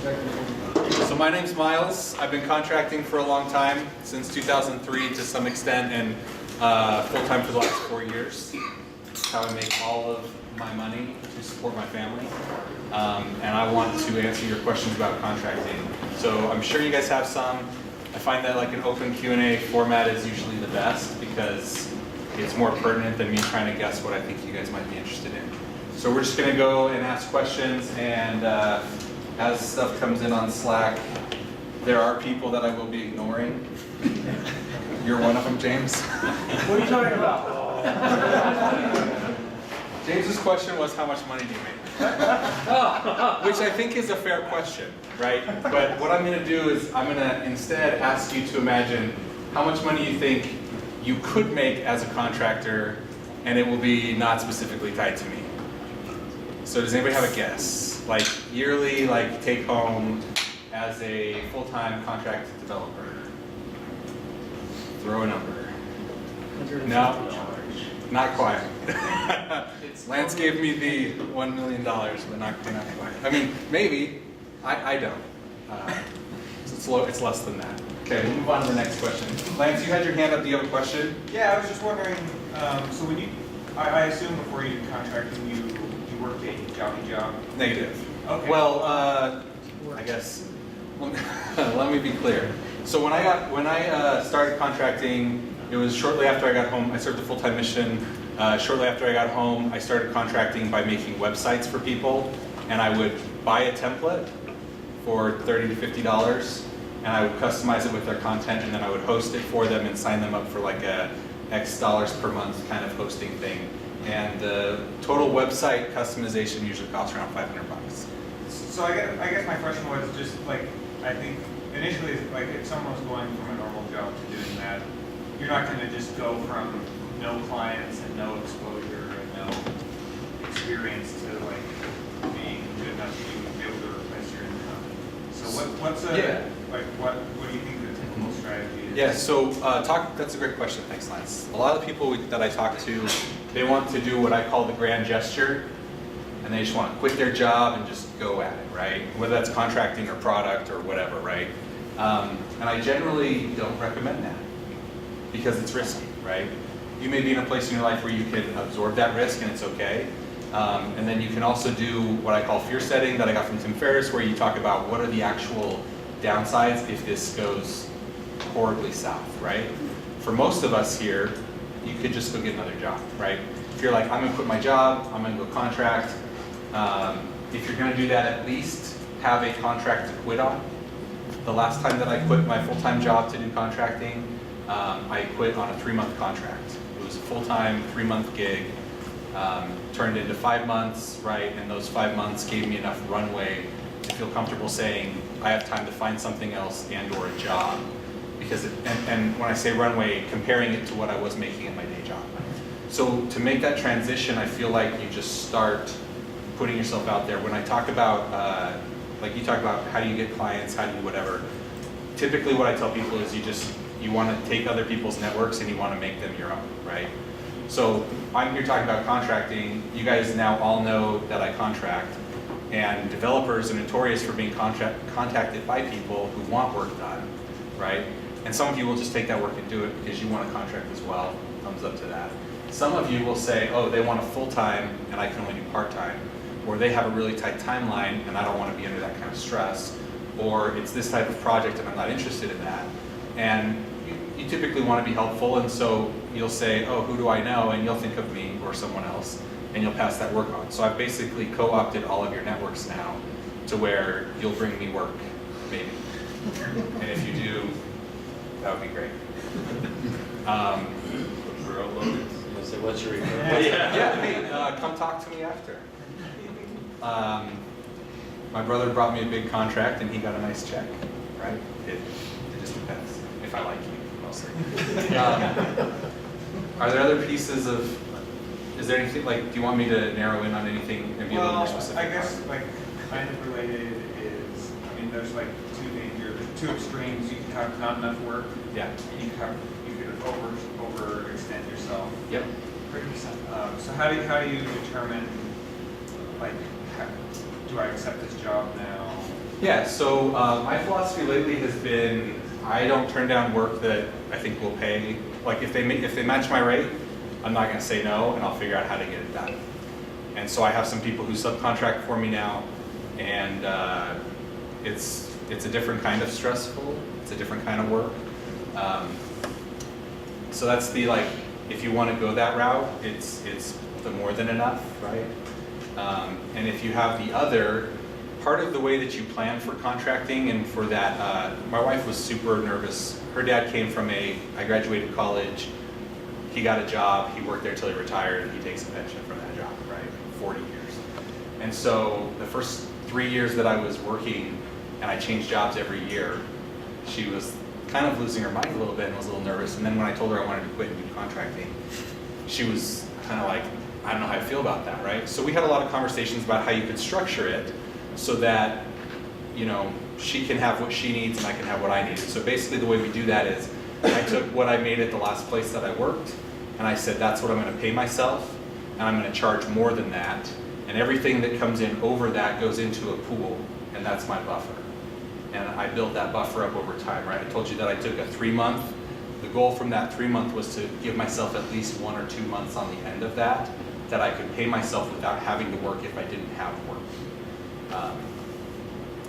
So my name's Miles. I've been contracting for a long time, since 2003 to some extent, and full-time for the last 4 years. That's how I make all of my money to support my family. And I want to answer your questions about contracting. So I'm sure you guys have some. I find that like an open Q&A format is usually the best because it's more pertinent than me trying to guess what I think you guys might be interested in. So we're just going to go and ask questions, and as stuff comes in on Slack, there are people that I will be ignoring. You're one of them, James. What are you talking about? James's question was, how much money do you make? Which I think is a fair question, right? But what I'm going to do is I'm going to instead ask you to imagine how much money you think you could make as a contractor, and it will be not specifically tied to me. So does anybody have a guess? Like yearly, like take home as a full-time contract developer? Throw a number. No, not quite. Lance gave me the $1 million, but not quite. I mean, maybe. I don't. So it's less than that. Okay, we'll move on to the next question. Lance, you had your hand up. Do you have a question? Yeah, I was just wondering, so when you, I assume before you did contracting, you worked a job? Negative. Okay. Well, I guess, let me be clear. So when I started contracting, it was shortly after I got home. I served a full-time mission. Shortly after I got home, I started contracting by making websites for people, and I would buy a template for $30 to $50, and I would customize it with their content, and then I would host it for them and sign them up for like a X dollars per month kind of hosting thing. And the total website customization usually costs around $500. So I guess my question was just like, I think initially, like if someone was going from a normal job to doing that, you're not going to just go from no clients and no exposure and no experience to like being good enough that you would be able to replace your income. So what's a, like what do you think the typical strategy is? Yeah, so that's a great question. Thanks, Lance. A lot of the people that I talk to, they want to do what I call the grand gesture, and they just want to quit their job and just go at it, right? Whether that's contracting or product or whatever, right? And I generally don't recommend that because it's risky, right? You may be in a place in your life where you can absorb that risk and it's okay. And then you can also do what I call fear setting that I got from Tim Ferriss, where you talk about what are the actual downsides if this goes horribly south, right? For most of us here, you could just go get another job, right? If you're like, I'm gonna quit my job, I'm gonna go contract. If you're gonna do that, at least have a contract to quit on. The last time that I quit my full-time job to do contracting, I quit on a 3-month contract. It was a full-time 3-month gig, turned into 5 months, right? And those 5 months gave me enough runway to feel comfortable saying I have time to find something else and or a job. Because and when I say runway, comparing it to what I was making at my day job. So to make that transition, I feel like you just start putting yourself out there. When I talk about, like you talk about how do you get clients, how do you whatever, typically what I tell people is you want to take other people's networks and you want to make them your own, right? So I'm here talking about contracting. You guys now all know that I contract, and developers are notorious for being contacted by people who want work done, right? And some of you will just take that work and do it because you want to contract as well. Thumbs up to that. Some of you will say, oh, they want a full-time and I can only do part-time. Or they have a really tight timeline and I don't want to be under that kind of stress. Or it's this type of project and I'm not interested in that. And you typically want to be helpful, and so you'll say, oh, who do I know? And you'll think of me or someone else and you'll pass that work on. So I've basically co-opted all of your networks now to where you'll bring me work, maybe. And if you do, that would be great. So what's your Hey, come talk to me after. My brother brought me a big contract and he got a nice check, right? It just depends, if I like you, mostly. Are there other pieces of, is there anything, like, do you want me to narrow in on anything and be a little more specific? I guess like kind of related is, I mean, there's like two extremes. You can have not enough work. Yeah. And you could overextend yourself. Yep. So how do you determine, like, do I accept this job now? Yeah, so my philosophy lately has been I don't turn down work that I think will pay. Like if they match my rate, I'm not going to say no, and I'll figure out how to get it done. And so I have some people who subcontract for me now, and it's a different kind of stressful. It's a different kind of work. So that's the like if you want to go that route, it's the more than enough, right? And if you have the other. Part of the way that you plan for contracting and for that, my wife was super nervous. Her dad came from I graduated college, he got a job, he worked there till he retired, and he takes a pension from that job, right? 40 years. And so the first 3 years that I was working and I changed jobs every year, she was kind of losing her mind a little bit and was a little nervous. And then when I told her I wanted to quit and do contracting, she was kind of like, I don't know how I feel about that, right? So we had a lot of conversations about how you could structure it so that, you know, she can have what she needs and I can have what I need. So basically the way we do that is I took what I made at the last place that I worked and I said that's what I'm going to pay myself and I'm going to charge more than that, and everything that comes in over that goes into a pool, and that's my buffer. And I build that buffer up over time, right? I told you that I took a 3-month. The goal from that 3-month was to give myself at least 1 or 2 months on the end of that I could pay myself without having to work if I didn't have work.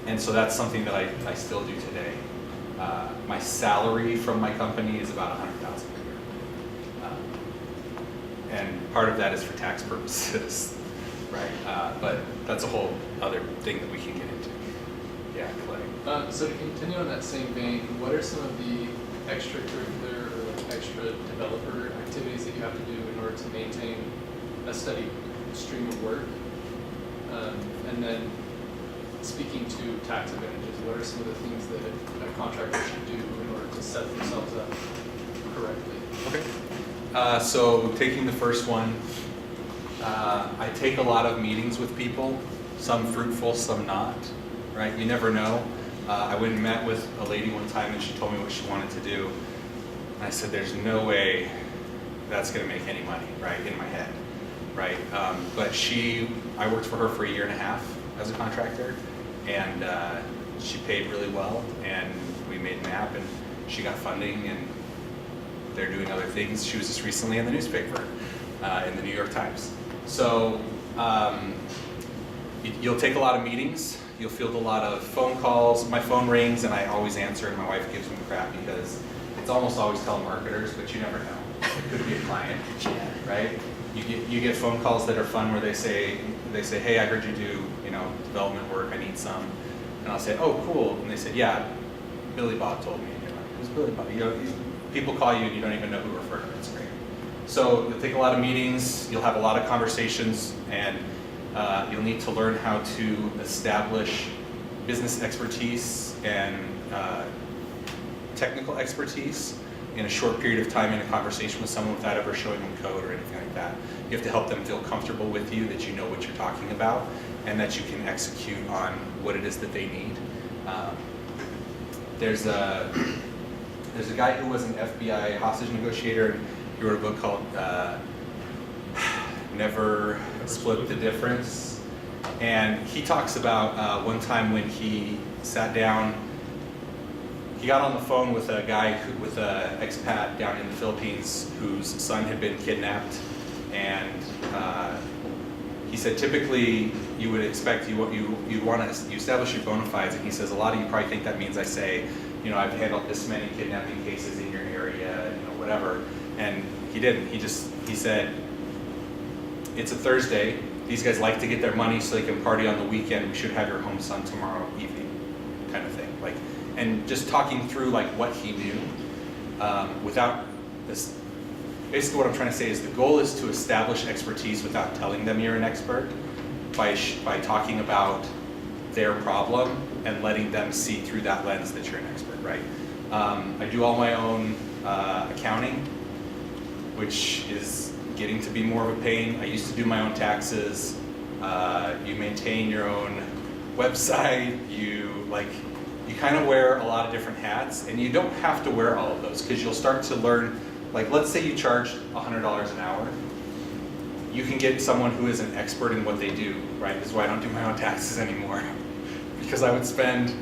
And so that's something that I still do today. My salary from my company is about $100,000 a year. And part of that is for tax purposes, right? But that's a whole other thing that we can get into. Yeah, Clay. So to continue on that same vein, what are some of the extracurricular or like extra developer activities that you have to do in order to maintain a steady stream of work? And then speaking to tax advantages, what are some of the things that a contractor should do in order to set themselves up correctly? Okay. So taking the first one, I take a lot of meetings with people, some fruitful, some not, right? You never know. I went and met with a lady one time and she told me what she wanted to do. And I said, there's no way that's gonna make any money, right, in my head, right? But I worked for her for 1.5 years as a contractor, and she paid really well, and we made an app, and she got funding, and they're doing other things. She was just recently in the newspaper, in the New York Times. So you'll take a lot of meetings, you'll field a lot of phone calls. My phone rings, and I always answer, and my wife gives me crap because it's almost always telemarketers, but you never know. It could be a client, right? You get phone calls that are fun where they say, hey, I heard you do, development work, I need some. And I'll say, oh, cool. And they said, yeah, Billy Bob told me. And you're like, who's Billy Bob? People call you and you don't even know who referred them. It's great. So you'll take a lot of meetings, you'll have a lot of conversations, and you'll need to learn how to establish business expertise and technical expertise in a short period of time in a conversation with someone without ever showing them code or anything like that. You have to help them feel comfortable with you, that you know what you're talking about, and that you can execute on what it is that they need. There's a guy who was an FBI hostage negotiator, and he wrote a book called Never Split the Difference. And he talks about one time when he sat down, he got on the phone with a guy with an expat down in the Philippines whose son had been kidnapped, and he said typically you would expect you establish your bona fides, and he says a lot of you probably think that means I say, I've handled this many kidnapping cases in your area, whatever, and he didn't. He said it's a Thursday. These guys like to get their money so they can party on the weekend. We should have your home son tomorrow evening, kind of thing. And just talking through what he knew without this. Basically what I'm trying to say is the goal is to establish expertise without telling them you're an expert by talking about their problem and letting them see through that lens that you're an expert, right? I do all my own accounting, which is getting to be more of a pain. I used to do my own taxes. You maintain your own website. You kind of wear a lot of different hats, and you don't have to wear all of those because you'll start to learn. Let's say you charge $100 an hour. You can get someone who is an expert in what they do, right? This is why I don't do my own taxes anymore. because I would spend,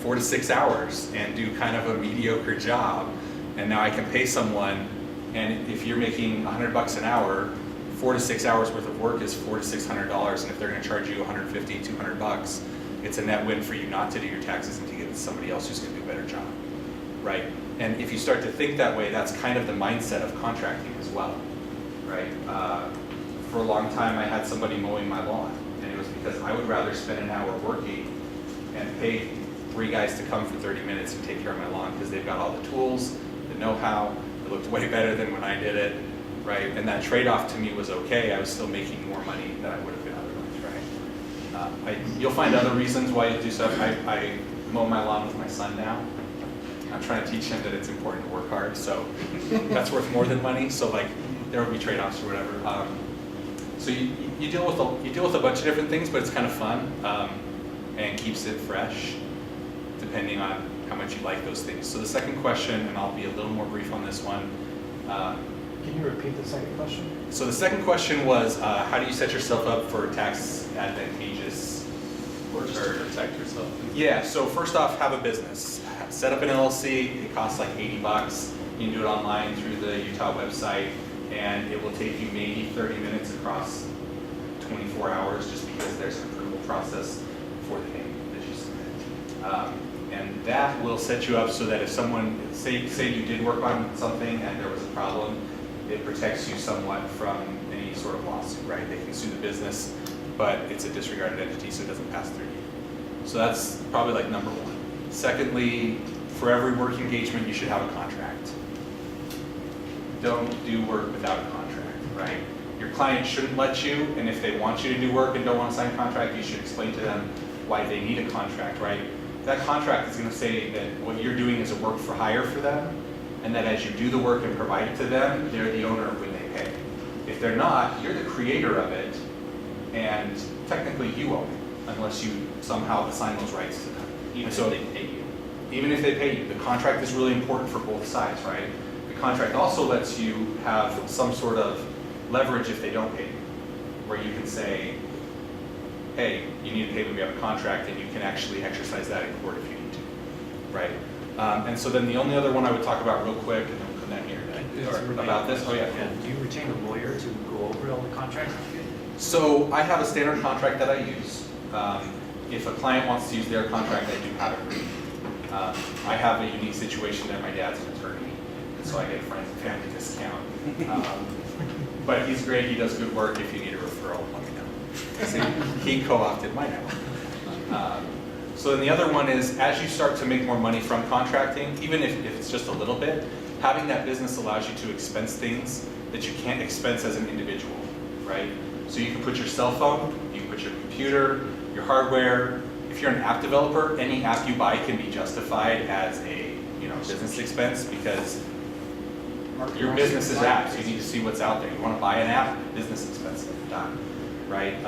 4 to 6 hours and do kind of a mediocre job. And now I can pay someone, and if you're making $100 an hour, 4 to 6 hours worth of work is $400 to $600, and if they're going to charge you $150, $200, it's a net win for you not to do your taxes and to get somebody else who's going to do a better job, right? And if you start to think that way, that's kind of the mindset of contracting as well, right? For a long time, I had somebody mowing my lawn, and it was because I would rather spend an hour working and pay 3 guys to come for 30 minutes and take care of my lawn because they've got all the tools, the know-how. It looked way better than when I did it, right? And that trade-off to me was okay. I was still making more money than I would have been otherwise, right? You'll find other reasons why you do stuff. I mow my lawn with my son now. I'm trying to teach him that it's important to work hard, so that's worth more than money. So like, there will be trade-offs or whatever. So you deal with a bunch of different things, but it's kind of fun and keeps it fresh, depending on how much you like those things. So the second question, and I'll be a little more brief on this one. Can you repeat the second question? So the second question was, how do you set yourself up for tax advantageous Or just to protect yourself. Yeah, so first off, have a business. Set up an LLC, it costs like $80. You can do it online through the Utah website, and it will take you maybe 30 minutes across 24 hours just because there's an approval process for the name that you submit. And that will set you up so that if someone, say you did work on something and there was a problem, it protects you somewhat from any sort of lawsuit, right? They can sue the business, but it's a disregarded entity, so it doesn't pass through you. So that's probably like number one. Secondly, for every work engagement, you should have a contract. Don't do work without a contract, right? Your client shouldn't let you, and if they want you to do work and don't want to sign a contract, you should explain to them why they need a contract, right? That contract is going to say that what you're doing is a work for hire for them, and that as you do the work and provide it to them, they're the owner when they pay. If they're not, you're the creator of it, and technically you own it, unless you somehow assign those rights to them. Even So- if they pay you. Even if they pay you, the contract is really important for both sides, right? The contract also lets you have some sort of leverage if they don't pay you, where you can say, hey, you need to pay when we have a contract, and you can actually exercise that in court if you need to, right? And so then the only other one I would talk about real quick, and then we'll come down here, or about this, oh yeah. Do you retain a lawyer to go over all the contracts with you? So I have a standard contract that I use. If a client wants to use their contract, I do have it written. I have a unique situation there. My dad's an attorney, and so I get a friends and family discount. But he's great. He does good work. If you need a referral, let me know. See, he co-opted my network. So then the other one is, as you start to make more money from contracting, even if it's just a little bit, having that business allows you to expense things that you can't expense as an individual, right? So you can put your cell phone, you can put your computer, your hardware. If you're an app developer, any app you buy can be justified as a business expense because your business is apps. You need to see what's out there. You want to buy an app, business expense, done, right?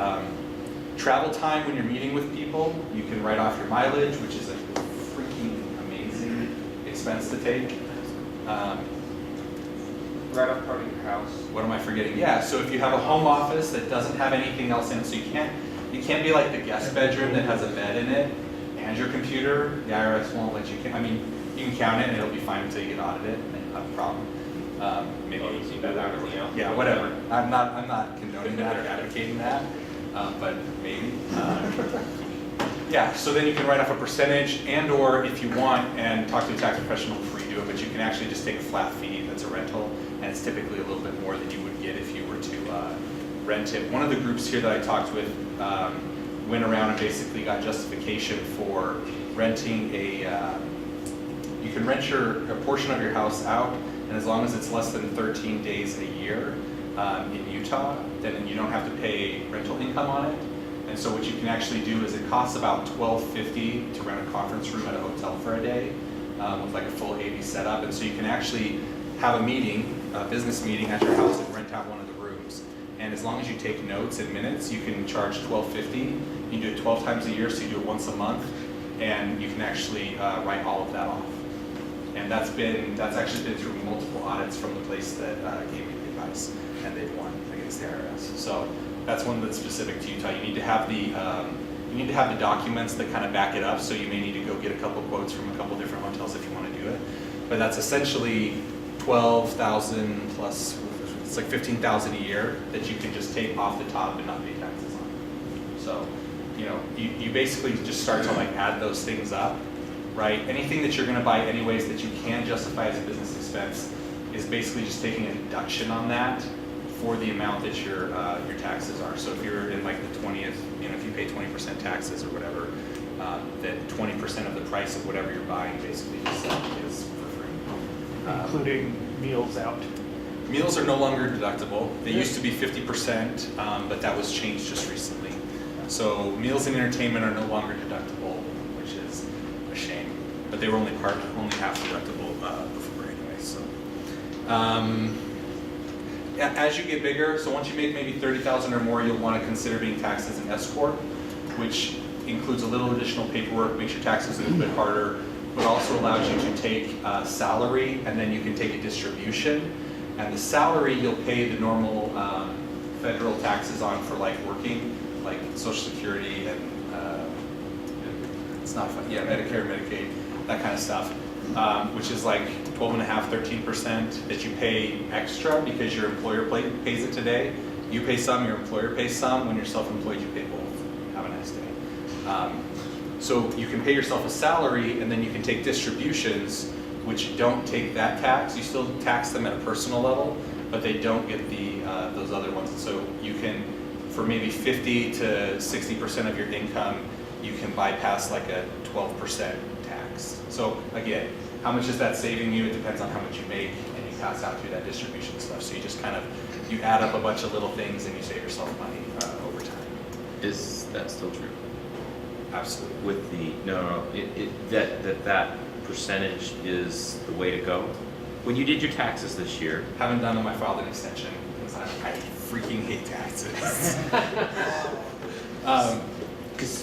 Travel time when you're meeting with people, you can write off your mileage, which is a freaking amazing expense to take. Right up part of your house. What am I forgetting? Yeah, so if you have a home office that doesn't have anything else in it, so you can't be like the guest bedroom that has a bed in it and your computer, the IRS won't let you, you can count it and it'll be fine until you get audited and then you'll have a problem. Maybe Oh, you see that everything else? yeah, whatever. I'm not condoning that or advocating that, but maybe. Yeah, so then you can write off a percentage and or if you want and talk to a tax professional before you do it, but you can actually just take a flat fee that's a rental and it's typically a little bit more than you would get if you were to rent it. One of the groups here that I talked with went around and basically got justification for renting you can rent a portion of your house out, and as long as it's less than 13 days a year in Utah, then you don't have to pay rental income on it. And so what you can actually do is it costs about $12.50 to rent a conference room at a hotel for a day with like a full AV setup. And so you can actually have a business meeting at your house and rent out one of the rooms. And as long as you take notes and minutes, you can charge $12.50. You can do it 12 times a year, so you do it once a month, and you can actually write all of that off. And that's actually been through multiple audits from the place that gave me the advice, and they've won against the IRS. So that's one that's specific to Utah. You need to have you You need to have the documents that kind of back it up, so you may need to go get a couple quotes from a couple different hotels if you want to do it. But that's essentially 12,000 plus, it's like 15,000 a year that you can just take off the top and not pay taxes on. So, you know, you basically just start to like add those things up, right? Anything that you're going to buy anyways that you can justify as a business expense is basically just taking a deduction on that for the amount that your taxes are. So if you're in like the 20th, you know, if you pay 20% taxes or whatever, then 20% of the price of whatever you're buying basically is for free. Including meals out. Meals are no longer deductible. They used to be 50%, but that was changed just recently. So meals and entertainment are no longer deductible, which is a shame. But they were only half deductible before anyway. So. As you get bigger, so once you make maybe 30,000 or more, you'll want to consider being taxed as an S corp, which includes a little additional paperwork, makes your taxes a little bit harder, but also allows you to take salary, and then you can take a distribution. And the salary you'll pay the normal federal taxes on for like working, like Social Security and it's not fun, yeah, Medicare, Medicaid, that kind of stuff. Which is like 12.5%, 13% that you pay extra because your employer pays it today. You pay some, your employer pays some. When you're self-employed, you pay both. Have a nice day. So you can pay yourself a salary, and then you can take distributions, which don't take that tax. You still tax them at a personal level, but they don't get those other ones. So you can, for maybe 50 to 60% of your income, you can bypass like a 12% tax. So again, how much is that saving you? It depends on how much you make, and you pass out through that distribution stuff. So you just kind of, you add up a bunch of little things and you save yourself money over time. Is that still true? Absolutely. With the, that percentage is the way to go? When you did your taxes this year, Haven't done them, I filed an extension because I freaking hate taxes.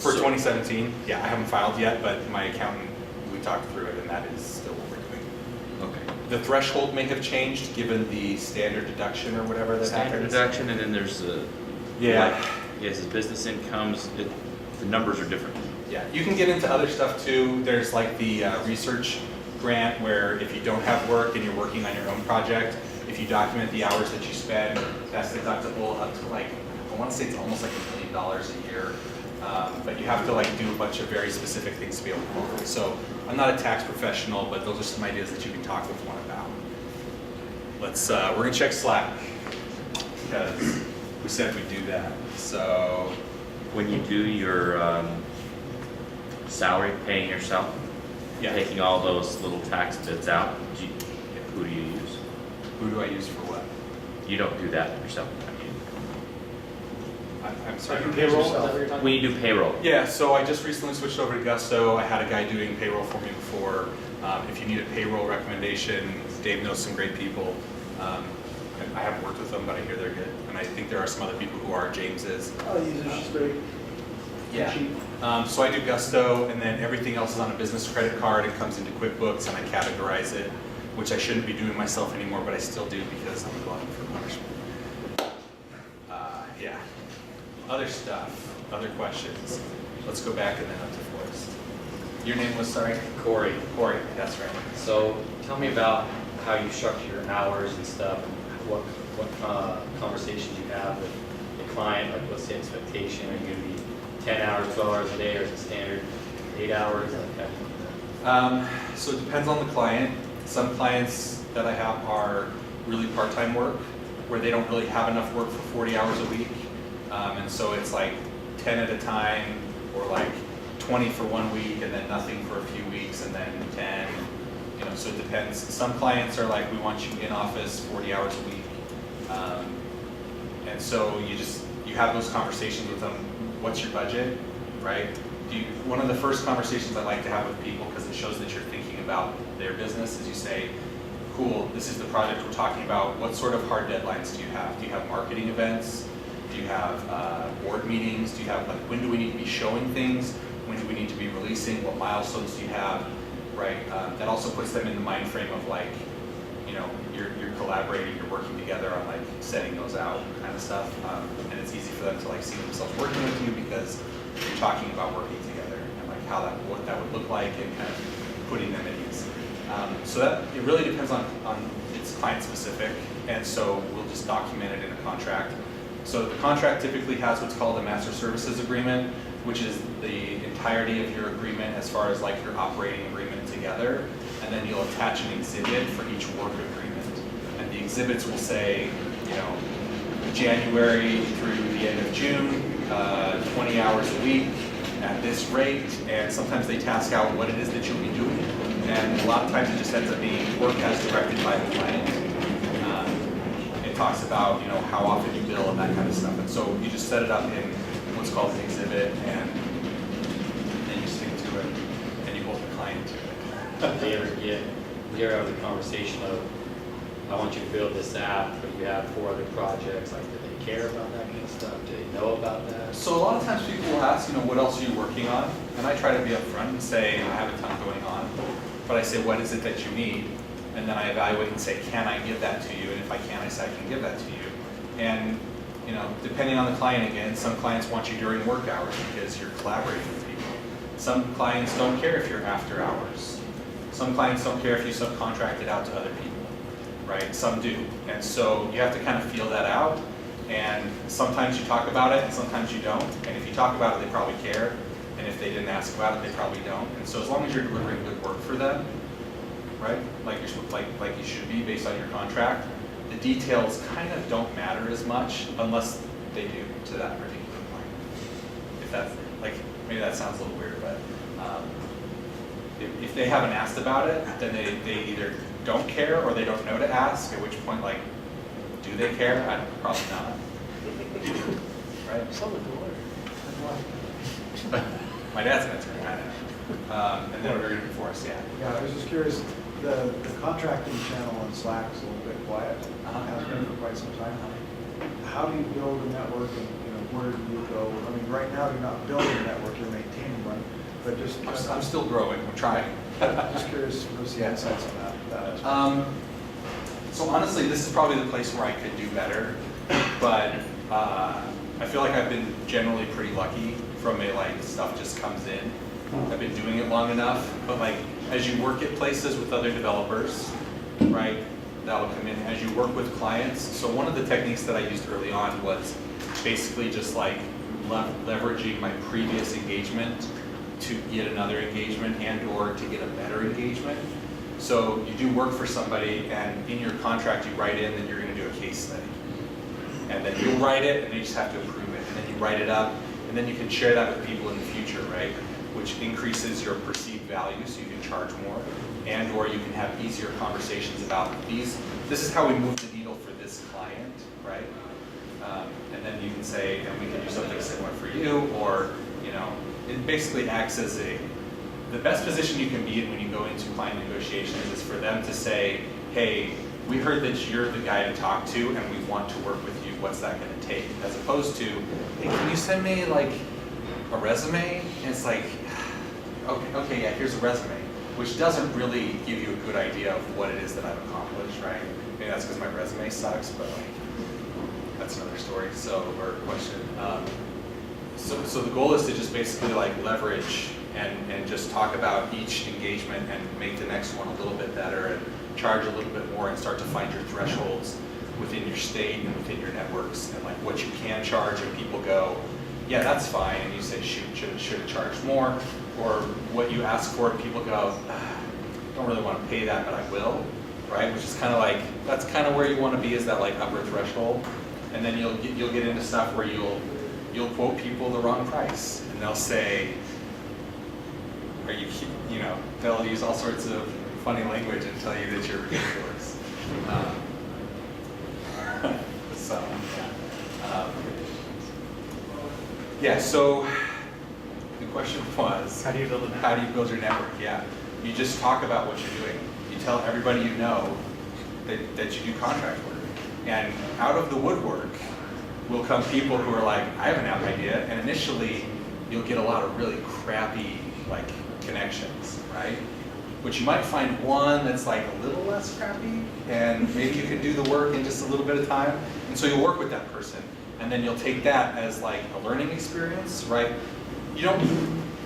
For 2017, yeah, I haven't filed yet, but my accountant, we talked through it, and that is still what we're doing. okay. The threshold may have changed given the standard deduction or whatever that Standard happens. deduction, and then there's Yeah. like, yes, as business incomes, the numbers are different. Yeah, you can get into other stuff too. There's like the research grant where if you don't have work and you're working on your own project, if you document the hours that you spend, that's deductible up to like, I want to say it's almost like $1 million a year. But you have to like do a bunch of very specific things to be able to qualify. So I'm not a tax professional, but those are some ideas that you can talk with one about. We're gonna check Slack because we said we'd do that. So When you do your salary, paying yourself, yeah, taking all those little tax bits out, who do you use? who do I use for what? You don't do that yourself. I'm sorry. Payroll, is that what you're talking When you do payroll, Yeah, so I just recently switched over to Gusto. I had a guy doing payroll for me before. If you need a payroll recommendation, Dave knows some great people. I haven't worked with them, but I hear they're good. And I think there are some other people who are. James is. I'll use it, she's great. Yeah. Cheap. So I do Gusto, and then everything else is on a business credit card. It comes into QuickBooks, and I categorize it, which I shouldn't be doing myself anymore, but I still do because I'm a glutton for punishment. Yeah. Other stuff, other questions. Let's go back and then up to Forrest. Your name was, sorry? Corey, Corey, that's right. so tell me about how you structure your hours and stuff, and what conversations you have with the client, like what's the expectation? Are you gonna be 10 hours, 12 hours a day, or is it standard 8 hours? So it depends on the client. Some clients that I have are really part-time work, where they don't really have enough work for 40 hours a week. And so it's like 10 at a time, or like 20 for 1 week, and then nothing for a few weeks, and then 10. You know, so it depends. Some clients are like, we want you in office 40 hours a week. And so you have those conversations with them. What's your budget, right? One of the first conversations I like to have with people, because it shows that you're thinking about their business, is you say, cool, this is the project we're talking about. What sort of hard deadlines do you have? Do you have marketing events? Do you have board meetings? Do you have, like, when do we need to be showing things? When do we need to be releasing? What milestones do you have, right? That also puts them in the mind frame of like, you know, you're collaborating, you're working together on like setting those out kind of stuff. And it's easy for them to like see themselves working with you because you're talking about working together and like what that would look like and kind of putting them at ease. So that, it really depends on it's client specific, and so we'll just document it in a contract. So the contract typically has what's called a master services agreement, which is the entirety of your agreement as far as like your operating agreement together, and then you'll attach an exhibit for each work agreement. And the exhibits will say, you know, January through the end of June, 20 hours a week at this rate, and sometimes they task out what it is that you'll be doing. And a lot of times it just ends up being work as directed by the client. It talks about, you know, how often you bill and that kind of stuff. And so you just set it up in what's called an exhibit, and then you stick to it, and you hold the client to it. Do you ever have the conversation of, I want you to build this app, but you have 4 other projects, like, do they care about that kind of stuff? Do they know about that? So a lot of times people will ask, you know, what else are you working on? And I try to be upfront and say, I have a ton going on. But I say, what is it that you need? And then I evaluate and say, can I give that to you? And if I can, I say, I can give that to you. And, you know, depending on the client again, some clients want you during work hours because you're collaborating with people. Some clients don't care if you're after hours. Some clients don't care if you subcontract it out to other people, right? Some do. And so you have to kind of feel that out. And sometimes you talk about it and sometimes you don't. And if you talk about it, they probably care. And if they didn't ask about it, they probably don't. And so as long as you're delivering good work for them, right, like you should be based on your contract, the details kind of don't matter as much unless they do to that particular client. If that's, like, maybe that sounds a little weird, but if they haven't asked about it, then they either don't care or they don't know to ask, at which point, like, do they care? Probably not. Right? Some of the lawyer. My dad's an attorney, I know. And then we're going to enforce, yeah. Yeah, I was just curious, the contracting channel on Slack is a little bit quiet, has been for quite some time. How do you build a network, and, you know, where do you go? I mean, right now you're not building a network, you're maintaining one, but just I'm still growing, I'm trying. just curious for some insights on that. So honestly, this is probably the place where I could do better, but I feel like I've been generally pretty lucky from a, like, stuff just comes in. I've been doing it long enough, but like, as you work at places with other developers, right, that'll come in. As you work with clients, so one of the techniques that I used early on was basically just like leveraging my previous engagement to get another engagement and or to get a better engagement. So you do work for somebody, and in your contract you write in that you're going to do a case study. And then you'll write it, and they just have to approve it. And then you write it up, and then you can share that with people in the future, right? Which increases your perceived value, so you can charge more, and or you can have easier conversations about these. This is how we move the needle for this client, right? And then you can say, and we can do something similar for you, or, you know, it basically acts as the best position you can be in when you go into client negotiations is for them to say, hey, we heard that you're the guy to talk to, and we want to work with you. What's that going to take? As opposed to, hey, can you send me like a resume? And it's like, okay, yeah, here's a resume, which doesn't really give you a good idea of what it is that I've accomplished, right? Maybe that's because my resume sucks, but like, that's another story. Or question. So the goal is to just basically like leverage and just talk about each engagement and make the next one a little bit better and charge a little bit more and start to find your thresholds within your state and within your networks and like what you can charge, and people go, yeah, that's fine, and you say, shoot, should have charged more, or what you ask for and people go, don't really want to pay that, but I will, right? Which is kind of like, that's kind of where you want to be, is that like upper threshold, and then you'll get into stuff where you'll quote people the wrong price, and they'll say, are you, you know, they'll use all sorts of funny language and tell you that you're ridiculous. So, yeah, so the question was, How do you build a network? how do you build your network? Yeah, you just talk about what you're doing. You tell everybody you know that you do contract work. And out of the woodwork will come people who are like, I have an app idea, and initially you'll get a lot of really crappy like connections, right? But you might find one that's like a little less crappy, and maybe you can do the work in just a little bit of time. And so you'll work with that person, and then you'll take that as like a learning experience, right? you don't,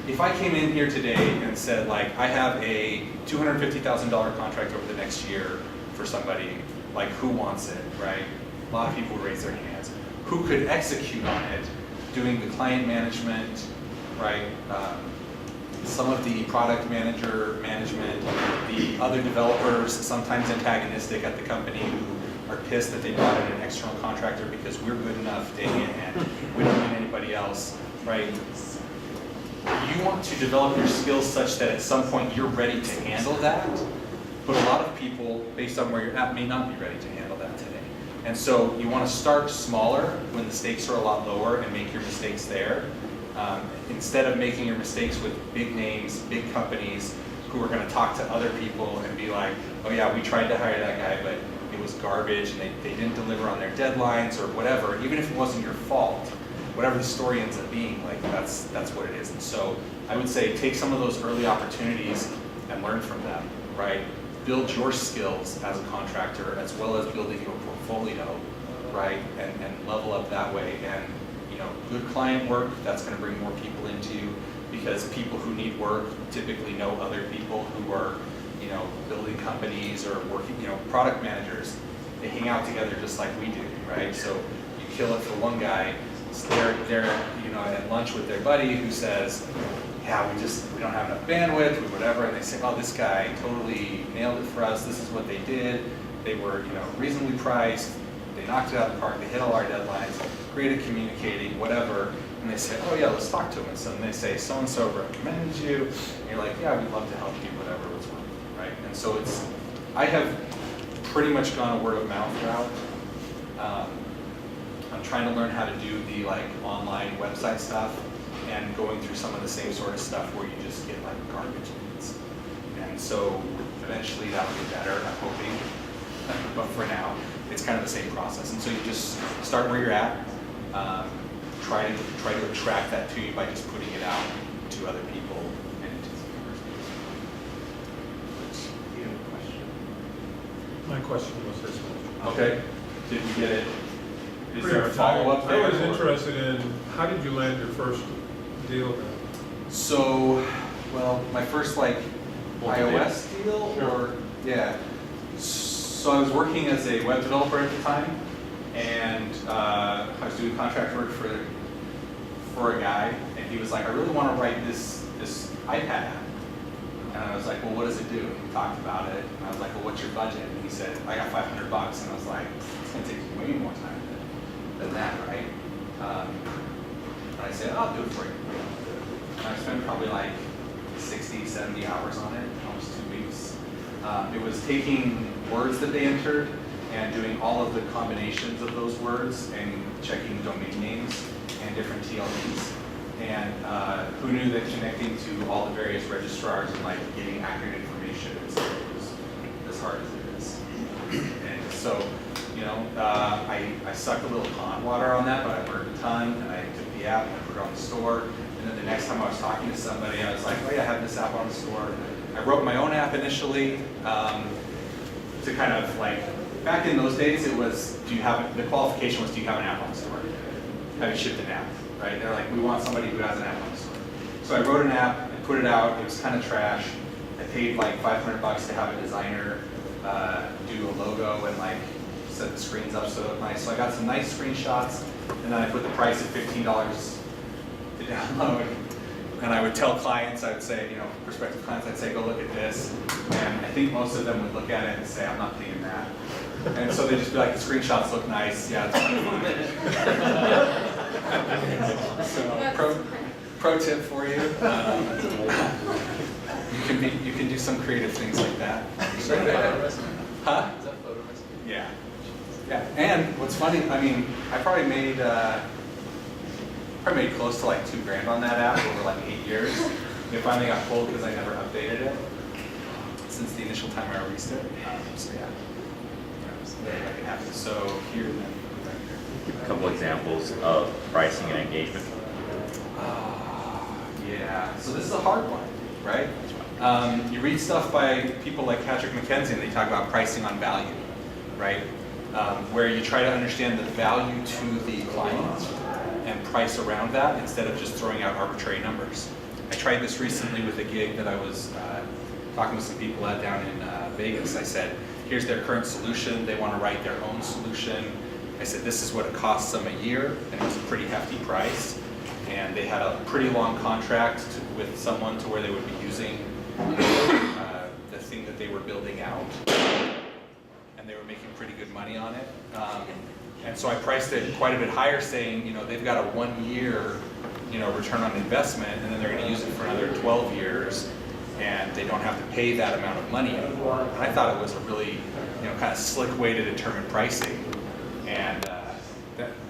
if I came in here today and said like, I have a $250,000 contract over the next year for somebody, like who wants it, right? A lot of people would raise their hands. Who could execute on it, doing the client management, right? Some of the product management, the other developers, sometimes antagonistic at the company who are pissed that they brought in an external contractor because we're good enough, dang it, and we don't need anybody else, right? You want to develop your skills such that at some point you're ready to handle that, but a lot of people, based on where you're at, may not be ready to handle that today. And so you want to start smaller when the stakes are a lot lower and make your mistakes there. Instead of making your mistakes with big names, big companies who are going to talk to other people and be like, oh yeah, we tried to hire that guy, but it was garbage and they didn't deliver on their deadlines or whatever, even if it wasn't your fault, whatever the story ends up being, like that's what it is. And so I would say take some of those early opportunities and learn from them, right? Build your skills as a contractor as well as building your portfolio, right? And level up that way. And good client work, that's going to bring more people into you because people who need work typically know other people who are, building companies or working, product managers. They hang out together just like we do, right? So you kill it for one guy, they're at lunch with their buddy who says, yeah, we don't have enough bandwidth or whatever, and they say, oh, this guy totally nailed it for us. This is what they did. They were, reasonably priced. They knocked it out of the park. They hit all our deadlines. Great at communicating, whatever. And they say, oh yeah, let's talk to them. And so then they say, so-and-so recommended you. And you're like, yeah, we'd love to help you, whatever, what's wrong, right? And so I have pretty much gone a word of mouth route. I'm trying to learn how to do the online website stuff and going through some of the same sort of stuff where you just get garbage leads. And so eventually that'll get better, I'm hoping. But for now, it's kind of the same process. And so you just start where you're at, try to attract that to you by just putting it out to other people and to You have a question? My question was this one. Okay, did we get it? Is Pretty there a follow-up much. there? I was or- interested in, how did you land your first deal then? So, well, my first iOS deal, Sure. or yeah. So I was working as a web developer at the time, and I was doing contract work for a guy, and he was like, I really want to write this iPad app. And I was like, well, what does it do? And we talked about it, and I was like, well, what's your budget? And he said, I got $500, and I was like, it's gonna take you way more time than that, right? And I said, I'll do it for you. And I spent probably 60, 70 hours on it, almost 2 weeks. It was taking words that they entered and doing all of the combinations of those words and checking domain names and different TLDs. And who knew that connecting to all the various registrars and getting accurate information was as hard as it is. And so, I sucked a little pond water on that, but I learned a ton, and I took the app and I put it on the store. And then the next time I was talking to somebody, I was like, oh yeah, I have this app on the store. I wrote my own app initially to kind of back in those days, it was, the qualification was, do you have an app on the store? Have you shipped an app, right? They're like, we want somebody who has an app on the store. So I wrote an app, I put it out, it was kind of trash. I paid $500 to have a designer do a logo and set the screens up so it looked nice. So I got some nice screenshots, and then I put the price at $15 to download. And I would tell clients, I would say, prospective clients, I'd say, go look at this. And I think most of them would look at it and say, I'm not paying that. And so they'd just be like, the screenshots look nice. Yeah, it's So pro tip for you. You can do some creative things like that. Is that photo resume? Huh? Is that photo resume? Yeah. Yeah. And what's funny, I probably made close to $2,000 on that app over 8 years. It finally got pulled because I never updated it since the initial time I released it. So yeah, so that can happen. So here, then back here. Give a couple examples of pricing and engagement. Yeah. So this is a hard one, right? You read stuff by people like Patrick McKenzie, and they talk about pricing on value, right? Where you try to understand the value to the client and price around that instead of just throwing out arbitrary numbers. I tried this recently with a gig that I was talking with some people at down in Vegas. I said, here's their current solution. They want to write their own solution. I said, this is what it costs them a year, and it was a pretty hefty price. And they had a pretty long contract with someone to where they would be using the thing that they were building out. And they were making pretty good money on it. And so I priced it quite a bit higher, saying, you know, they've got a 1 year, you know, return on investment, and then they're going to use it for another 12 years, and they don't have to pay that amount of money anymore. And I thought it was a really, you know, kind of slick way to determine pricing. And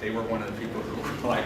they were one of the people who were like,